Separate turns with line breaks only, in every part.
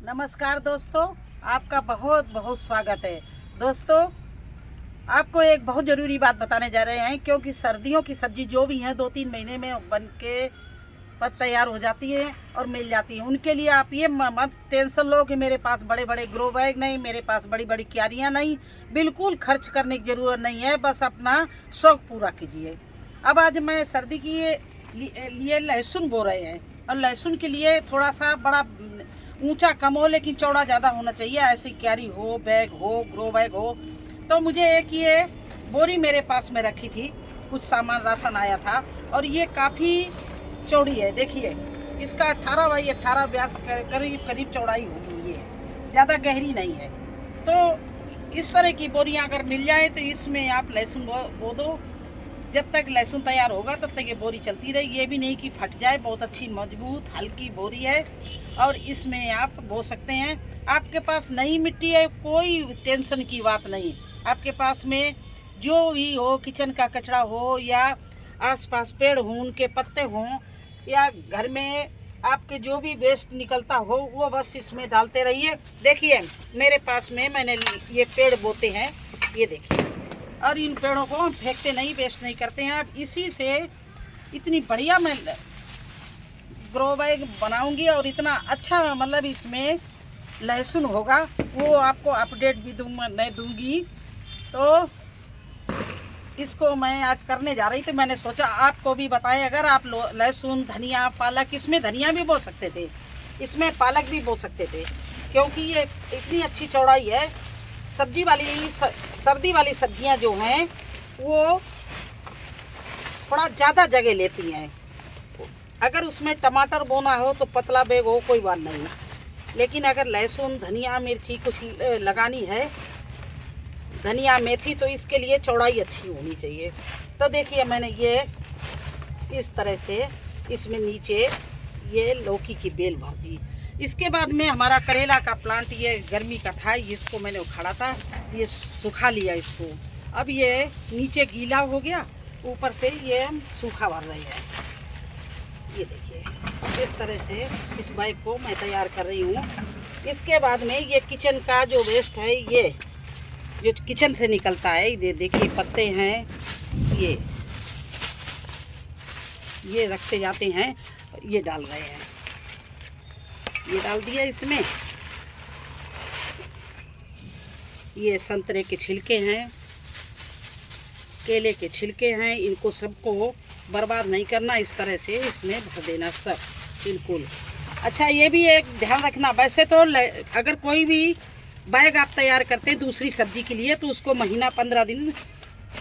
नमस्कार दोस्तों, आपका बहुत बहुत स्वागत है। दोस्तों, आपको एक बहुत ज़रूरी बात बताने जा रहे हैं, क्योंकि सर्दियों की सब्जी जो भी है 2-3 महीने में बन के तैयार हो जाती है और मिल जाती है। उनके लिए आप ये मत टेंशन लो कि मेरे पास बड़े बड़े ग्रो बैग नहीं, मेरे पास बड़ी बड़ी क्यारियाँ नहीं। बिल्कुल खर्च करने की ज़रूरत नहीं है, बस अपना शौक़ पूरा कीजिए। अब आज मैं सर्दी की लिए लहसुन बो रहे हैं, और लहसुन के लिए थोड़ा सा बड़ा ऊंचा कम हो लेकिन चौड़ा ज़्यादा होना चाहिए। ऐसे क्यारी हो, बैग हो, ग्रो बैग हो। तो मुझे एक ये बोरी मेरे पास में रखी थी, कुछ सामान राशन आया था, और ये काफ़ी चौड़ी है। देखिए, इसका 18 बाई 18 व्यास करीब करीब चौड़ाई होगी। ये ज़्यादा गहरी नहीं है। तो इस तरह की बोरियां अगर मिल जाए तो इसमें आप लहसुन बो दो। जब तक लहसुन तैयार होगा तब तक ये बोरी चलती रहेगी। ये भी नहीं कि फट जाए। बहुत अच्छी मजबूत हल्की बोरी है, और इसमें आप बो सकते हैं। आपके पास नई मिट्टी है, कोई टेंशन की बात नहीं। आपके पास में जो भी हो, किचन का कचरा हो या आसपास पेड़ हों, उनके पत्ते हों, या घर में आपके जो भी वेस्ट निकलता हो, वो बस इसमें डालते रहिए। देखिए, मेरे पास में मैंने ये पेड़ बोते हैं, ये देखिए। और इन पेड़ों को हम फेंकते नहीं, वेस्ट नहीं करते हैं। अब इसी से इतनी बढ़िया मैं ग्रो बैग बनाऊंगी, और इतना अच्छा मतलब इसमें लहसुन होगा, वो आपको अपडेट भी मैं दूंगी। तो इसको मैं आज करने जा रही थी। मैंने सोचा आपको भी बताएं। अगर आप लहसुन, धनिया, पालक, इसमें धनिया भी बो सकते थे, इसमें पालक भी बो सकते थे, क्योंकि ये इतनी अच्छी चौड़ाई है। सब्जी वाली सर्दी वाली सब्जियां जो हैं वो थोड़ा ज़्यादा जगह लेती हैं। अगर उसमें टमाटर बोना हो तो पतला बैग हो, कोई बात नहीं। लेकिन अगर लहसुन, धनिया, मिर्ची कुछ लगानी है, धनिया, मेथी, तो इसके लिए चौड़ाई अच्छी होनी चाहिए। तो देखिए, मैंने ये इस तरह से इसमें नीचे ये लौकी की बेल भर दी। इसके बाद में हमारा करेला का प्लांट, ये गर्मी का था, इसको मैंने उखाड़ा था, ये सुखा लिया इसको। अब ये नीचे गीला हो गया, ऊपर से ये हम सूखा भर रहे हैं। ये देखिए, इस तरह से इस बैग को मैं तैयार कर रही हूँ। इसके बाद में ये किचन का जो वेस्ट है, ये जो किचन से निकलता है, ये देखिए पत्ते हैं, ये रखते जाते हैं, ये डाल रहे हैं। ये डाल दिया इसमें। ये संतरे के छिलके हैं, केले के छिलके हैं, इनको सबको बर्बाद नहीं करना। इस तरह से इसमें भर देना सब, बिल्कुल। अच्छा, ये भी एक ध्यान रखना, वैसे तो अगर कोई भी बैग आप तैयार करते हैं दूसरी सब्जी के लिए, तो उसको महीना 15 दिन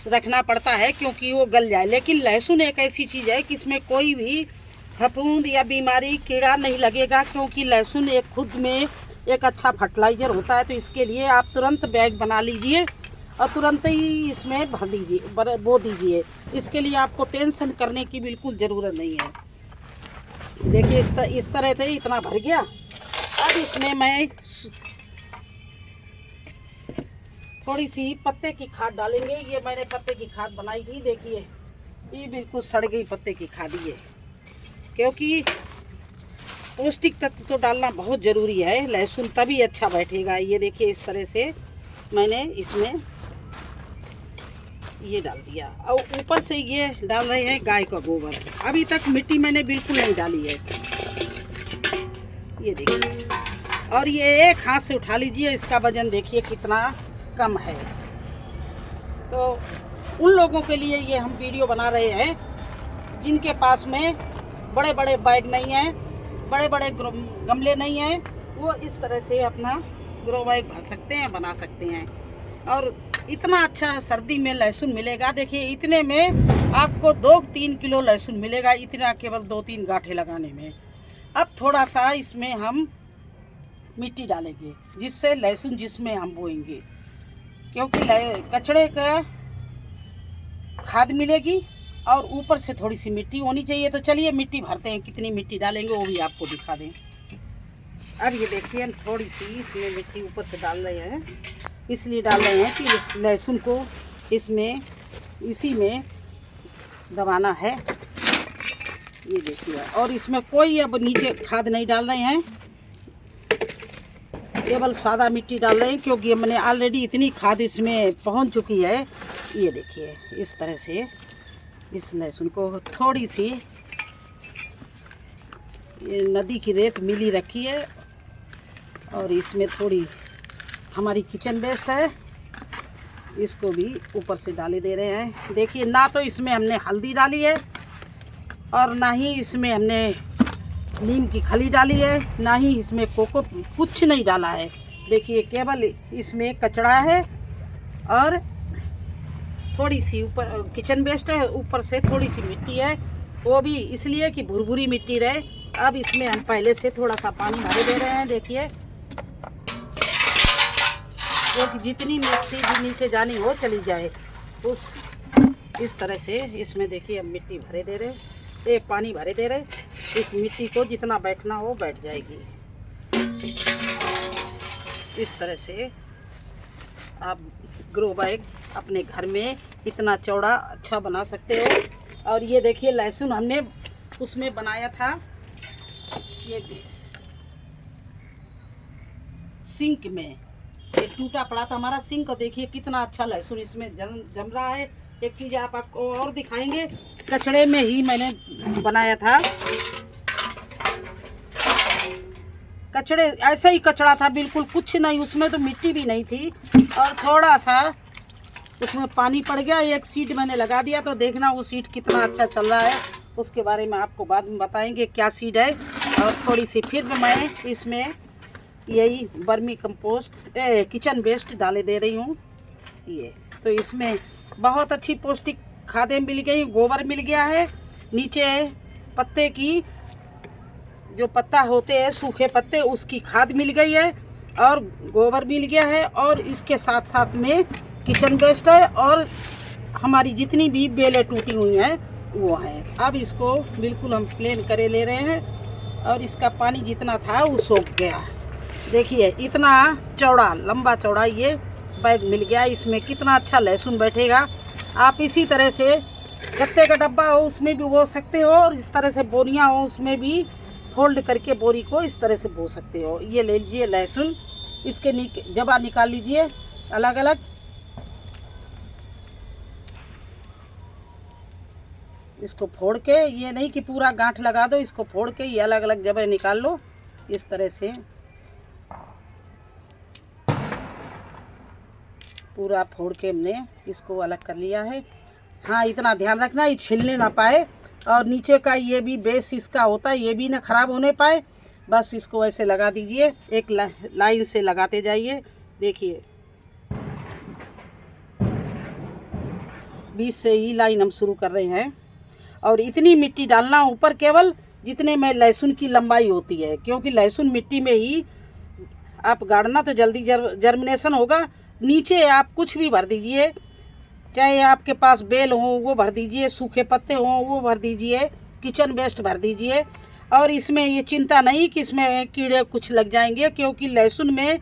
रखना पड़ता है, क्योंकि वो गल जाए। लेकिन लहसुन एक ऐसी चीज़ है कि इसमें कोई भी फफूंद या बीमारी, कीड़ा नहीं लगेगा, क्योंकि लहसुन एक खुद में एक अच्छा फर्टिलाइज़र होता है। तो इसके लिए आप तुरंत बैग बना लीजिए और तुरंत ही इसमें भर दीजिए, बो दीजिए। इसके लिए आपको टेंशन करने की बिल्कुल ज़रूरत नहीं है। देखिए, इस तरह से इतना भर गया। अब इसमें मैं थोड़ी सी पत्ते की खाद डालेंगे। ये मैंने पत्ते की खाद बनाई थी, देखिए ये बिल्कुल सड़ गई पत्ते की खाद ये, क्योंकि पौष्टिक तत्व तो डालना बहुत ज़रूरी है। लहसुन तभी अच्छा बैठेगा। ये देखिए, इस तरह से मैंने इसमें ये डाल दिया, और ऊपर से ये डाल रहे हैं गाय का गोबर। अभी तक मिट्टी मैंने बिल्कुल नहीं डाली है, ये देखिए। और ये एक हाथ से उठा लीजिए, इसका वजन देखिए कितना कम है। तो उन लोगों के लिए ये हम वीडियो बना रहे हैं जिनके पास में बड़े बड़े बैग नहीं हैं, बड़े बड़े गमले नहीं हैं। वो इस तरह से अपना ग्रो बैग भर सकते हैं, बना सकते हैं। और इतना अच्छा सर्दी में लहसुन मिलेगा। देखिए, इतने में आपको 2-3 किलो लहसुन मिलेगा, इतना केवल 2-3 गांठे लगाने में। अब थोड़ा सा इसमें हम मिट्टी डालेंगे, जिससे लहसुन जिसमें हम बोएंगे, क्योंकि कचड़े का खाद मिलेगी और ऊपर से थोड़ी सी मिट्टी होनी चाहिए। तो चलिए मिट्टी भरते हैं, कितनी मिट्टी डालेंगे वो भी आपको दिखा दें। अब ये देखिए, हम थोड़ी सी इसमें मिट्टी ऊपर से डाल रहे हैं। इसलिए डाल रहे हैं कि लहसुन को इसमें इसी में दबाना है। ये देखिए, और इसमें कोई अब नीचे खाद नहीं डाल रहे हैं। केवल सादा मिट्टी डाल रहे हैं क्योंकि हमने ऑलरेडी इतनी खाद इसमें पहुंच चुकी है। ये देखिए इस तरह से इस लहसुन को थोड़ी सी ये नदी की रेत मिली रखी है और इसमें थोड़ी हमारी किचन वेस्ट है, इसको भी ऊपर से डाले दे रहे हैं। देखिए ना तो इसमें हमने हल्दी डाली है और ना ही इसमें हमने नीम की खली डाली है, ना ही इसमें कोको, कुछ नहीं डाला है। देखिए केवल इसमें कचड़ा है और थोड़ी सी ऊपर किचन वेस्ट है, ऊपर से थोड़ी सी मिट्टी है, वो भी इसलिए कि भुरभुरी मिट्टी रहे। अब इसमें हम पहले से थोड़ा सा पानी भरे दे रहे हैं। देखिए क्योंकि जितनी मिट्टी नीचे जानी हो चली जाए, उस इस तरह से इसमें देखिए हम मिट्टी भरे दे रहे, एक पानी भरे दे रहे। इस मिट्टी को जितना बैठना हो बैठ जाएगी। इस तरह से आप ग्रो बैग अपने घर में इतना चौड़ा अच्छा बना सकते हो। और ये देखिए लहसुन हमने उसमें बनाया था, ये सिंक में, ये टूटा पड़ा था हमारा सिंक, और देखिए कितना अच्छा लहसुन इसमें जम रहा है। एक चीज़ आपको और दिखाएंगे, कचड़े में ही मैंने बनाया था, कचड़े ऐसा ही कचड़ा था, बिल्कुल कुछ नहीं, उसमें तो मिट्टी भी नहीं थी और थोड़ा सा उसमें पानी पड़ गया। एक सीड मैंने लगा दिया तो देखना वो सीड कितना अच्छा चल रहा है, उसके बारे में आपको बाद में बताएंगे क्या सीड है। और थोड़ी सी फिर मैं इसमें यही वर्मी कंपोस्ट किचन वेस्ट डाले दे रही हूँ। ये तो इसमें बहुत अच्छी पौष्टिक खादें मिल गई, गोबर मिल गया है, नीचे पत्ते की जो पत्ता होते हैं सूखे पत्ते उसकी खाद मिल गई है और गोबर मिल गया है, और इसके साथ साथ में किचन वेस्ट है और हमारी जितनी भी बेलें टूटी हुई हैं वो हैं। अब इसको बिल्कुल हम प्लेन करे ले रहे हैं और इसका पानी जितना था वो सूख गया। देखिए इतना चौड़ा लंबा चौड़ा ये बैग मिल गया, इसमें कितना अच्छा लहसुन बैठेगा। आप इसी तरह से गत्ते का डब्बा हो उसमें भी बो सकते हो, और इस तरह से बोरियां हो उसमें भी फोल्ड करके बोरी को इस तरह से बो सकते हो। ये ले लीजिए लहसुन, इसके जबा निकाल लीजिए अलग अलग। इसको फोड़ के, ये नहीं कि पूरा गांठ लगा दो, इसको फोड़ के ये अलग अलग जबे निकाल लो इस तरह से। पूरा फोड़ के हमने इसको अलग कर लिया है। हाँ इतना ध्यान रखना ये छिलने ना पाए, और नीचे का ये भी बेस इसका होता है ये भी ना ख़राब होने पाए। बस इसको ऐसे लगा दीजिए, एक लाइन से लगाते जाइए। देखिए बीच से ही लाइन हम शुरू कर रहे हैं, और इतनी मिट्टी डालना ऊपर केवल जितने में लहसुन की लंबाई होती है, क्योंकि लहसुन मिट्टी में ही आप गाड़ना तो जल्दी जर्मिनेशन होगा। नीचे आप कुछ भी भर दीजिए, चाहे आपके पास बेल हो वो भर दीजिए, सूखे पत्ते हों वो भर दीजिए, किचन वेस्ट भर दीजिए। और इसमें ये चिंता नहीं कि इसमें कीड़े कुछ लग जाएंगे, क्योंकि लहसुन में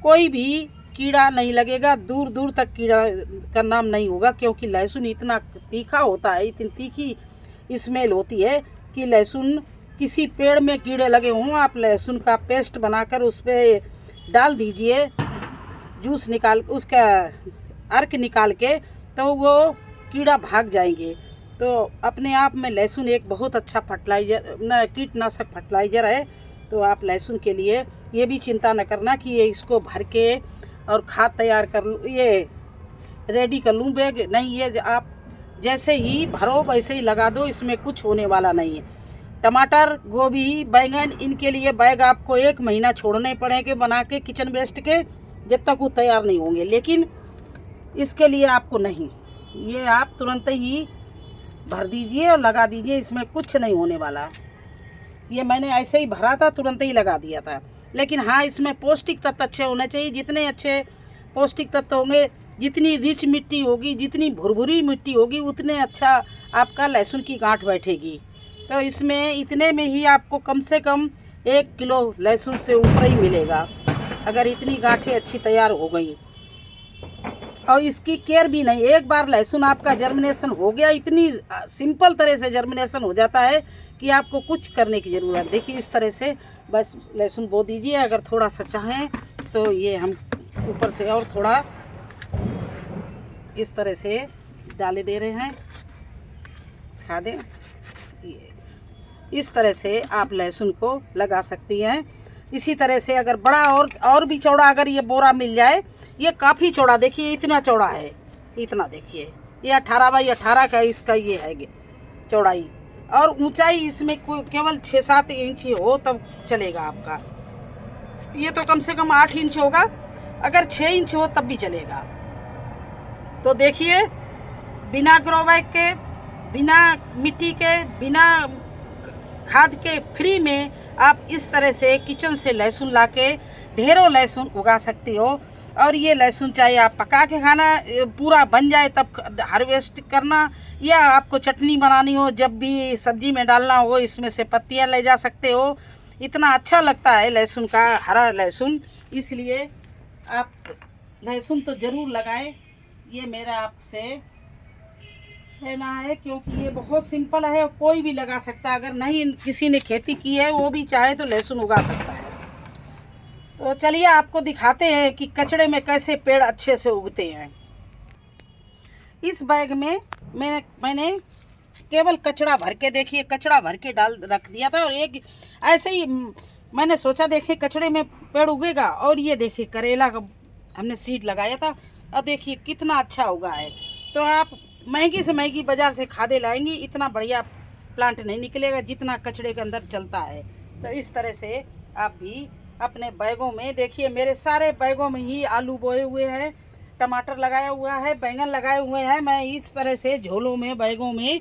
कोई भी कीड़ा नहीं लगेगा, दूर दूर तक कीड़ा का नाम नहीं होगा, क्योंकि लहसुन इतना तीखा होता है, इतनी तीखी स्मेल होती है कि लहसुन किसी पेड़ में कीड़े लगे हों, आप लहसुन का पेस्ट बनाकर उस पर डाल दीजिए, जूस निकाल उसका अर्क निकाल के, तो वो कीड़ा भाग जाएंगे। तो अपने आप में लहसुन एक बहुत अच्छा फर्टिलाइजर कीटनाशक फर्टिलाइज़र है। तो आप लहसुन के लिए ये भी चिंता न करना कि ये इसको भर के और खाद तैयार कर लूँ, ये रेडी कर लूँ बैग, नहीं, ये आप जैसे ही भरो वैसे ही लगा दो, इसमें कुछ होने वाला नहीं है। टमाटर, गोभी, बैंगन, इनके लिए बैग आपको 1 महीना छोड़ने पड़ेंगे बना के किचन वेस्ट के, जब तक वो तैयार नहीं होंगे। लेकिन इसके लिए आपको नहीं, ये आप तुरंत ही भर दीजिए और लगा दीजिए, इसमें कुछ नहीं होने वाला। ये मैंने ऐसे ही भरा था, तुरंत ही लगा दिया था। लेकिन हाँ इसमें पौष्टिक तत्व अच्छे होने चाहिए, जितने अच्छे पौष्टिक तत्व होंगे, जितनी रिच मिट्टी होगी, जितनी भुरभुरी मिट्टी होगी, उतने अच्छा आपका लहसुन की गांठ बैठेगी। तो इसमें इतने में ही आपको कम से कम 1 किलो लहसुन से ऊपर ही मिलेगा, अगर इतनी गांठें अच्छी तैयार हो गई। और इसकी केयर भी नहीं, एक बार लहसुन आपका जर्मिनेशन हो गया, इतनी सिंपल तरह से जर्मिनेशन हो जाता है कि आपको कुछ करने की ज़रूरत। देखिए इस तरह से बस लहसुन बो दीजिए। अगर थोड़ा सा चाहें तो ये हम ऊपर से और थोड़ा इस तरह से डाले दे रहे हैं खादे। ये इस तरह से आप लहसुन को लगा सकती हैं। इसी तरह से अगर बड़ा और भी चौड़ा अगर ये बोरा मिल जाए, ये काफ़ी चौड़ा, देखिए इतना चौड़ा है, इतना देखिए ये 18 बाई 18 का इसका ये है चौड़ाई, और ऊंचाई इसमें केवल 6-7 इंच हो तब चलेगा आपका। ये तो कम से कम 8 इंच होगा, अगर 6 इंच हो तब भी चलेगा। तो देखिए बिना ग्रो बैग के, बिना मिट्टी के, बिना खाद के, फ्री में आप इस तरह से किचन से लहसुन लाके ढेरों लहसुन उगा सकती हो। और ये लहसुन चाहे आप पका के खाना पूरा बन जाए तब हार्वेस्ट करना, या आपको चटनी बनानी हो, जब भी सब्जी में डालना हो इसमें से पत्तियां ले जा सकते हो। इतना अच्छा लगता है लहसुन का, हरा लहसुन, इसलिए आप लहसुन तो ज़रूर लगाएं। ये मेरा आपसे कहना है, क्योंकि ये बहुत सिंपल है, कोई भी लगा सकता है। अगर नहीं किसी ने खेती की है वो भी चाहे तो लहसुन उगा सकता है। तो चलिए आपको दिखाते हैं कि कचड़े में कैसे पेड़ अच्छे से उगते हैं। इस बैग में मैंने केवल कचड़ा भर के, देखिए कचड़ा भर के डाल रख दिया था, और एक ऐसे ही मैंने सोचा देखिए कचड़े में पेड़ उगेगा, और ये देखिए करेला का हमने सीड लगाया था, और देखिए कितना अच्छा उगा है। तो आप महंगी से महंगी बाज़ार से खादे लाएंगी, इतना बढ़िया प्लांट नहीं निकलेगा जितना कचड़े के अंदर चलता है। तो इस तरह से आप भी अपने बैगों में, देखिए मेरे सारे बैगों में ही आलू बोए हुए हैं, टमाटर लगाया हुआ है, बैंगन लगाए हुए हैं। मैं इस तरह से झोलों में, बैगों में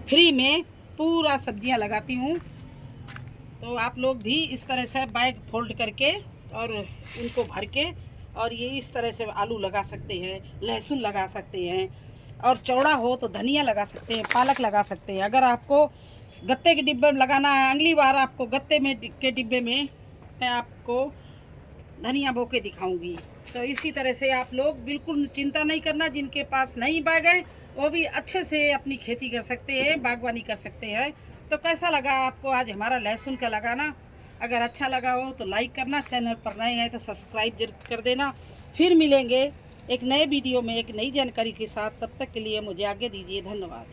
फ्री में पूरा सब्जियां लगाती हूँ। तो आप लोग भी इस तरह से बैग फोल्ड करके और उनको भर के, और ये इस तरह से आलू लगा सकते हैं, लहसुन लगा सकते हैं, और चौड़ा हो तो धनिया लगा सकते हैं, पालक लगा सकते हैं। अगर आपको गत्ते के डिब्बे में लगाना है, अगली बार आपको गत्ते में के डिब्बे में मैं आपको धनिया बो के दिखाऊंगी। तो इसी तरह से आप लोग बिल्कुल चिंता नहीं करना, जिनके पास नहीं बैग है वो भी अच्छे से अपनी खेती कर सकते हैं, बागवानी कर सकते हैं। तो कैसा लगा आपको आज हमारा लहसुन का लगाना? अगर अच्छा लगा हो तो लाइक करना, चैनल पर नए हैं तो सब्सक्राइब जरूर कर देना। फिर मिलेंगे एक नए वीडियो में एक नई जानकारी के साथ, तब तक के लिए मुझे आगे दीजिए, धन्यवाद।